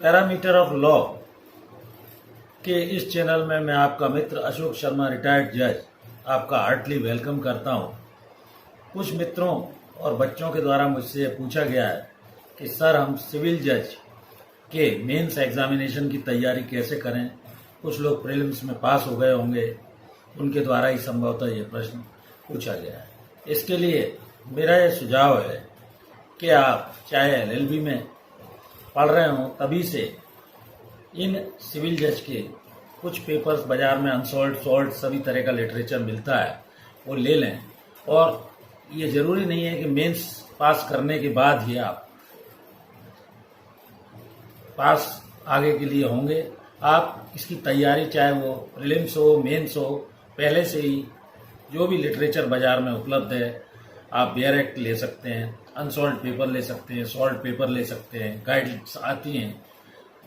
Parameter of law के इस channel में मैं आपका मित्र अशोक शर्मा रिटायर्ड जज आपका हार्टली वेलकम करता हूं। कुछ मित्रों और बच्चों के द्वारा मुझसे पूछा गया है कि सर हम सिविल जज के मेंस एग्जामिनेशन की तैयारी कैसे करें। कुछ लोग प्रीलिम्स में पास हो गए होंगे, उनके द्वारा ही संभवतः ये प्रश्न पूछा गया है। इसके लिए मेरा ये सुझाव है कि आप चाहे एलएलबी में पढ़ रहे हों तभी से इन सिविल जज के कुछ पेपर्स बाजार में अनसॉल्व सॉल्व सभी तरह का लिटरेचर मिलता है, वो ले लें। और ये ज़रूरी नहीं है कि मेंस पास करने के बाद ही आप पास आगे के लिए होंगे। आप इसकी तैयारी चाहे वो प्रीलिम्स हो मेंस हो, पहले से ही जो भी लिटरेचर बाजार में उपलब्ध है आप बेयर एक्ट ले सकते हैं, अनसॉल्व पेपर ले सकते हैं, सॉल्व पेपर ले सकते हैं, गाइड्स आती हैं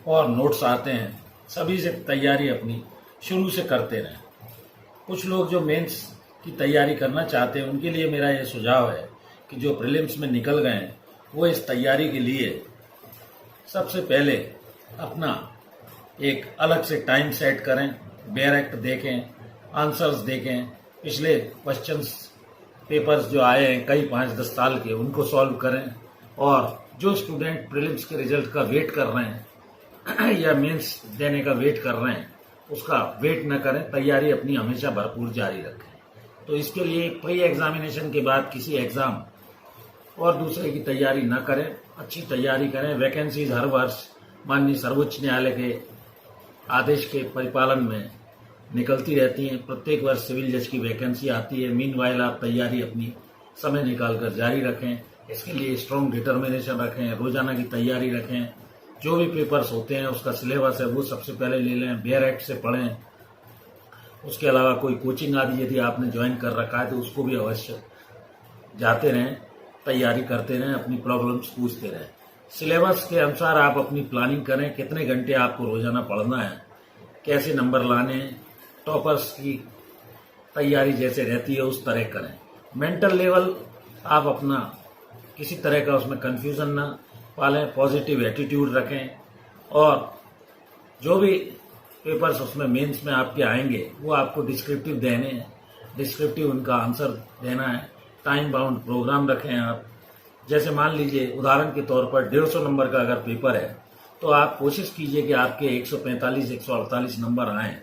और नोट्स आते हैं, सभी से तैयारी अपनी शुरू से करते रहें। कुछ लोग जो मेंस की तैयारी करना चाहते हैं उनके लिए मेरा ये सुझाव है कि जो प्रीलिम्स में निकल गए हैं वो इस तैयारी के लिए सबसे पहले अपना एक अलग से टाइम सेट करें, बेयर एक्ट देखें, आंसर्स देखें, पिछले क्वेश्चंस पेपर्स जो आए हैं कई 5-10 साल के उनको सॉल्व करें। और जो स्टूडेंट प्रीलिम्स के रिजल्ट का वेट कर रहे हैं या मेंस देने का वेट कर रहे हैं उसका वेट न करें, तैयारी अपनी हमेशा भरपूर जारी रखें। तो इसके लिए प्री एग्जामिनेशन के बाद किसी एग्जाम और दूसरे की तैयारी न करें, अच्छी तैयारी करें। वैकेंसीज हर वर्ष माननीय सर्वोच्च न्यायालय के आदेश के परिपालन में निकलती रहती हैं। प्रत्येक वर्ष सिविल जज की वैकेंसी आती है। मीनवाइल आप तैयारी अपनी समय निकालकर जारी रखें। इसके लिए स्ट्रॉन्ग डिटर्मिनेशन रखें, रोजाना की तैयारी रखें। जो भी पेपर्स होते हैं उसका सिलेबस है वो सबसे पहले ले लें, बेयर एक्ट से पढ़ें। उसके अलावा कोई कोचिंग आदि यदि आपने ज्वाइन कर रखा है तो उसको भी अवश्य जाते रहें, तैयारी करते रहें, अपनी प्रॉब्लम्स पूछते रहें। सिलेबस के अनुसार आप अपनी प्लानिंग करें, कितने घंटे आपको रोजाना पढ़ना है, कैसे नंबर लाने, टॉपर्स की तैयारी जैसे रहती है उस तरह करें। मेंटल लेवल आप अपना किसी तरह का उसमें कंफ्यूजन ना पालें, पॉजिटिव एटीट्यूड रखें। और जो भी पेपर्स उसमें मेंस में आपके आएंगे वो आपको डिस्क्रिप्टिव देने हैं, डिस्क्रिप्टिव उनका आंसर देना है। टाइम बाउंड प्रोग्राम रखें आप। जैसे मान लीजिए उदाहरण के तौर पर 150 नंबर का अगर पेपर है तो आप कोशिश कीजिए कि आपके 145-148 नंबर आए।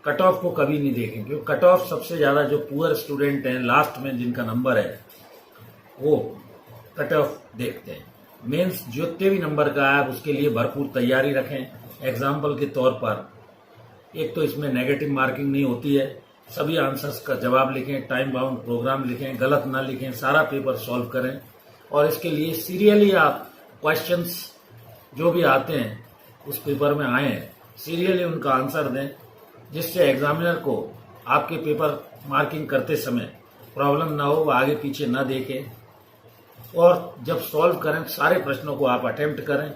कट ऑफ को कभी नहीं देखें, क्योंकि कट ऑफ सबसे ज्यादा जो पुअर स्टूडेंट हैं लास्ट में जिनका नंबर है वो कट ऑफ देखते हैं। मेंस जितने भी नंबर का है उसके लिए भरपूर तैयारी रखें। एग्जाम्पल के तौर पर एक तो इसमें नेगेटिव मार्किंग नहीं होती है, सभी आंसर्स का जवाब लिखें, टाइम बाउंड प्रोग्राम लिखें, गलत ना लिखें, सारा पेपर सॉल्व करें। और इसके लिए सीरियली आप क्वेश्चंस जो भी आते हैं उस पेपर में आए हैं सीरियली उनका आंसर दें, जिससे एग्जामिनर को आपके पेपर मार्किंग करते समय प्रॉब्लम ना हो, वो आगे पीछे ना देखे। और जब सॉल्व करें सारे प्रश्नों को आप अटेम्प्ट करें।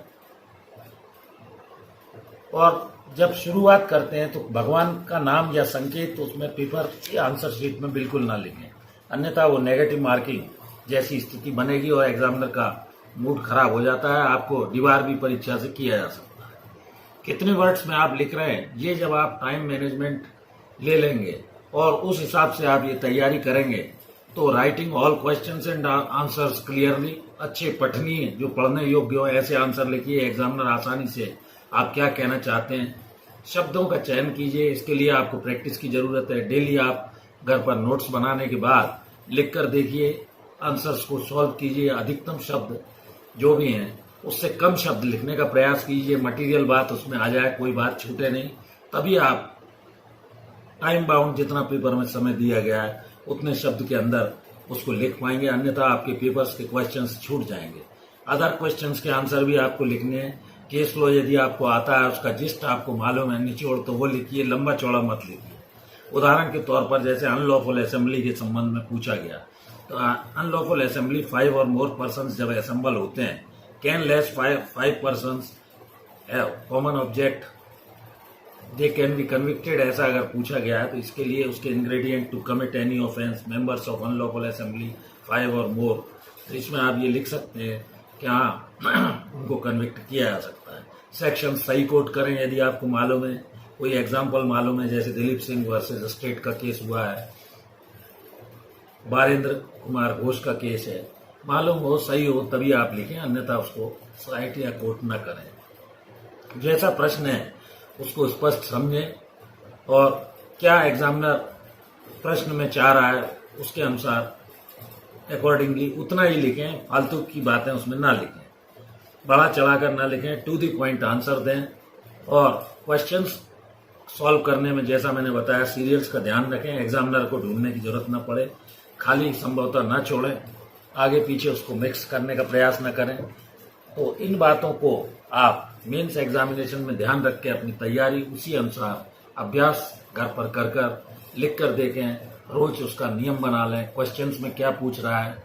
और जब शुरुआत करते हैं तो भगवान का नाम या संकेत तो उसमें पेपर या आंसर शीट में बिल्कुल ना लिखें, अन्यथा वो नेगेटिव मार्किंग जैसी स्थिति बनेगी और एग्जामिनर का मूड खराब हो जाता है। आपको दीवार भी परीक्षा से किया जा सकता है। कितने वर्ड्स में आप लिख रहे हैं ये जब आप टाइम मैनेजमेंट ले लेंगे और उस हिसाब से आप ये तैयारी करेंगे तो writing all questions and answers clearly, अच्छे पठनीय जो पढ़ने योग्य हो ऐसे आंसर लिखिए, एग्जामिनर आसानी से आप क्या कहना चाहते हैं। शब्दों का चयन कीजिए, इसके लिए आपको प्रैक्टिस की जरूरत है। डेली आप घर पर नोट्स बनाने के बाद लिख कर देखिए, आंसर्स को सॉल्व कीजिए। अधिकतम शब्द जो भी हैं उससे कम शब्द लिखने का प्रयास कीजिए, मटेरियल बात उसमें आ जाए, कोई बात छूटे नहीं। तभी आप टाइम बाउंड जितना पेपर में समय दिया गया है उतने शब्द के अंदर उसको लिख पाएंगे, अन्यथा आपके पेपर्स के क्वेश्चंस छूट जाएंगे। अदर क्वेश्चंस के आंसर भी आपको लिखने हैं। केस लॉ यदि आपको आता है उसका जिस्ट आपको मालूम है निचोड़ तो वो लिखिए, लंबा चौड़ा मत लिखिए। उदाहरण के तौर पर जैसे अनलॉफुल असेंबली के संबंध में पूछा गया तो अनलॉफुल असेंबली 5 और मोर पर्सन्स जब असेंबल होते हैं, can less 5 persons common object they can be convicted, ऐसा अगर पूछा गया है तो इसके लिए उसके ingredient to commit any offence members of unlawful assembly 5 और मोर, तो इसमें आप ये लिख सकते हैं कि हाँ उनको कन्विक्ट किया जा सकता है। सेक्शन सही कोट करें यदि आपको मालूम है, कोई एग्जाम्पल मालूम है, जैसे दिलीप सिंह वर्सेस स्टेट का केस हुआ है, बारेंद्र कुमार घोष का केस है, मालूम हो सही हो तभी आप लिखें, अन्यथा उसको साइट या कोट न करें। जैसा प्रश्न है उसको स्पष्ट समझें और क्या एग्जामिनर प्रश्न में चाह रहा है उसके अनुसार अकॉर्डिंगली उतना ही लिखें, फालतू की बातें उसमें ना लिखें, बड़ा चढ़ाकर ना लिखें, टू द पॉइंट आंसर दें और क्वेश्चंस सॉल्व करने में जैसा मैंने बताया सीरियल्स का ध्यान रखें, एग्जामिनर को ढूंढने की जरूरत न पड़े, खाली संभवतः न छोड़ें, आगे पीछे उसको मिक्स करने का प्रयास न करें। तो इन बातों को आप मेंस एग्जामिनेशन में ध्यान रख के अपनी तैयारी उसी अनुसार अभ्यास घर पर कर लिख कर देखें, रोज उसका नियम बना लें, क्वेश्चंस में क्या पूछ रहा है।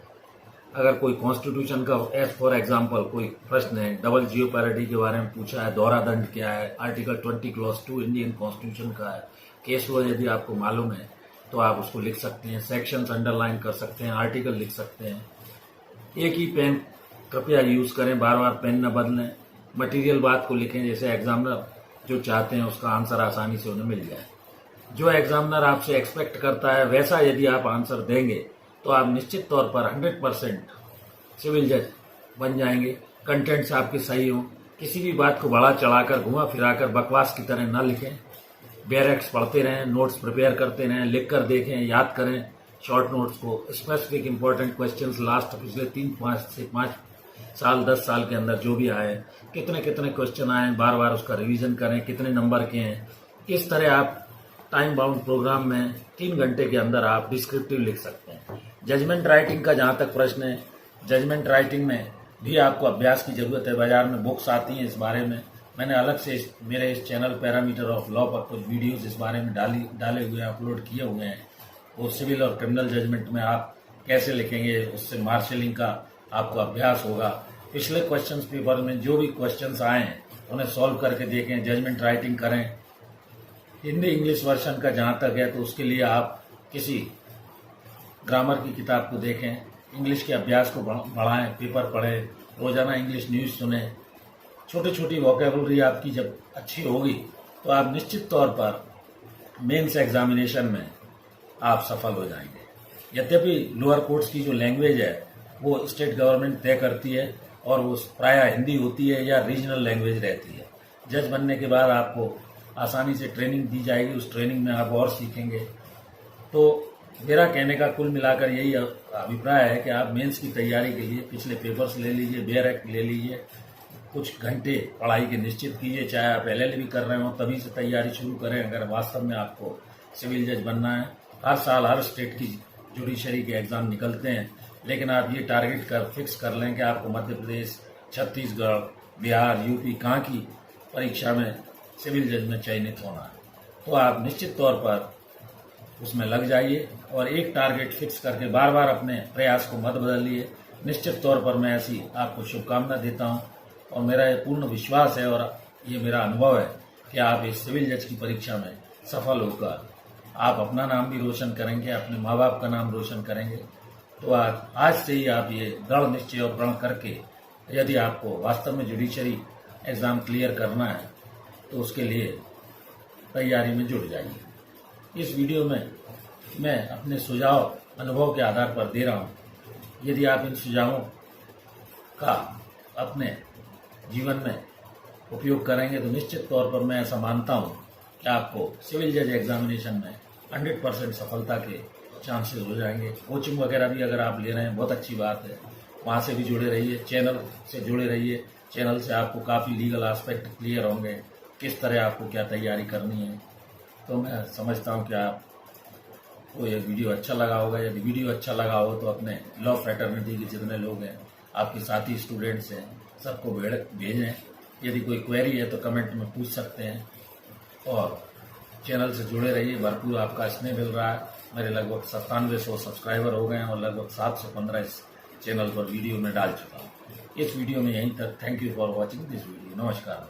अगर कोई कॉन्स्टिट्यूशन का एज फॉर एग्जाम्पल कोई प्रश्न है, डबल जियोपैरिटी के बारे में पूछा है, दोहरा दंड क्या है, आर्टिकल 20 क्लॉज 2 इंडियन कॉन्स्टिट्यूशन का है, केस लॉ यदि आपको मालूम है तो आप उसको लिख सकते हैं, सेक्शंस अंडरलाइन कर सकते हैं, आर्टिकल लिख सकते हैं। एक ही पेन कृपया यूज करें, बार बार पेन न बदलें, मटेरियल बात को लिखें जैसे एग्जामिनर जो चाहते हैं उसका आंसर आसानी से उन्हें मिल जाए। जो एग्जामिनर आपसे एक्सपेक्ट करता है वैसा यदि आप आंसर देंगे तो आप निश्चित तौर पर 100% सिविल जज बन जाएंगे। कंटेंट्स आपके सही हों, किसी भी बात को बढ़ा चढ़ाकर घुमा फिराकर बकवास की तरह न लिखें, बैरेक्स पढ़ते रहें, नोट्स प्रिपेयर करते रहें, लिख कर देखें, याद करें शॉर्ट नोट्स को, स्पेसिफिक इंपॉर्टेंट क्वेश्चंस लास्ट पिछले 5 साल 10 साल के अंदर जो भी आए, कितने कितने क्वेश्चन आए, बार बार उसका रिवीजन करें, कितने नंबर के हैं। इस तरह आप टाइम बाउंड प्रोग्राम में 3 घंटे के अंदर आप डिस्क्रिप्टिव लिख सकते हैं। जजमेंट राइटिंग का जहाँ तक प्रश्न है, जजमेंट राइटिंग में भी आपको अभ्यास की जरूरत है। बाजार में बुक्स आती हैं इस बारे में, मैंने अलग से मेरे इस चैनल पैरामीटर ऑफ लॉ पर कुछ वीडियोस इस बारे में डाले हुए हैं, अपलोड किए हुए हैं। वो सिविल और क्रिमिनल जजमेंट में आप कैसे लिखेंगे, उससे मार्शलिंग का आपको अभ्यास होगा। पिछले क्वेश्चंस पेपर में जो भी क्वेश्चंस आए हैं उन्हें सॉल्व करके देखें, जजमेंट राइटिंग करें। हिंदी इंग्लिश वर्जन का जहाँ तक है तो उसके लिए आप किसी ग्रामर की किताब को देखें, इंग्लिश के अभ्यास को बढ़ाएं, पेपर पढ़ें, रोजाना इंग्लिश न्यूज़ सुनें। छोटी छोटी वोकेबलरी आपकी जब अच्छी होगी तो आप निश्चित तौर पर मेंस एग्जामिनेशन में आप सफल हो जाएंगे। यद्यपि लोअर कोर्ट्स की जो लैंग्वेज है वो स्टेट गवर्नमेंट तय करती है और वो प्रायः हिंदी होती है या रीजनल लैंग्वेज रहती है। जज बनने के बाद आपको आसानी से ट्रेनिंग दी जाएगी, उस ट्रेनिंग में आप और सीखेंगे। तो मेरा कहने का कुल मिलाकर यही अभिप्राय है कि आप मेंस की तैयारी के लिए पिछले पेपर्स ले लीजिए, बेयर एक्ट ले लीजिए, कुछ घंटे पढ़ाई के निश्चित कीजिए। चाहे आप LLB भी कर रहे हो तभी से तैयारी शुरू करें अगर वास्तव में आपको सिविल जज बनना है। हर साल हर स्टेट की जुडिशरी के एग्जाम निकलते हैं, लेकिन आप ये टारगेट फिक्स कर लें कि आपको मध्य प्रदेश, छत्तीसगढ़, बिहार, यूपी कहाँ की परीक्षा में सिविल जज में चयनित होना है। तो आप निश्चित तौर पर उसमें लग जाइए और एक टारगेट फिक्स करके बार बार अपने प्रयास को मत बदलिए। निश्चित तौर पर मैं ऐसी आपको शुभकामना देता हूं और मेरा ये पूर्ण विश्वास है और ये मेरा अनुभव है कि आप इस सिविल जज की परीक्षा में सफल होकर आप अपना नाम भी रोशन करेंगे, अपने माँ बाप का नाम रोशन करेंगे। तो आज से ही आप ये दृढ़ निश्चय और प्रण करके यदि आपको वास्तव में जुडिशरी एग्जाम क्लियर करना है तो उसके लिए तैयारी में जुट जाइए। इस वीडियो में मैं अपने सुझाव अनुभव के आधार पर दे रहा हूँ। यदि आप इन सुझावों का अपने जीवन में उपयोग करेंगे तो निश्चित तौर पर मैं ऐसा मानता हूँ कि आपको सिविल जज एग्जामिनेशन में 100% सफलता के चांसेस हो जाएंगे। कोचिंग वगैरह भी अगर आप ले रहे हैं बहुत अच्छी बात है, वहाँ से भी जुड़े रहिए, चैनल से जुड़े रहिए। चैनल से आपको काफ़ी लीगल एस्पेक्ट क्लियर होंगे, किस तरह आपको क्या तैयारी करनी है। तो मैं समझता हूँ कि आपको ये वीडियो अच्छा लगा होगा। यदि वीडियो अच्छा लगा हो तो अपने लॉ फ्रेटर्निटी के जितने लोग हैं, आपके साथी स्टूडेंट्स हैं, सबको भेजें। यदि कोई क्वेरी है तो कमेंट में पूछ सकते हैं और चैनल से जुड़े रहिए। भरपूर आपका स्नेह मिल रहा है। मेरे लगभग 9700 सब्सक्राइबर हो गए हैं और लगभग 715 इस चैनल पर वीडियो में डाल चुका हूँ। इस वीडियो में यहीं तक। Thank you for watching this video. नमस्कार।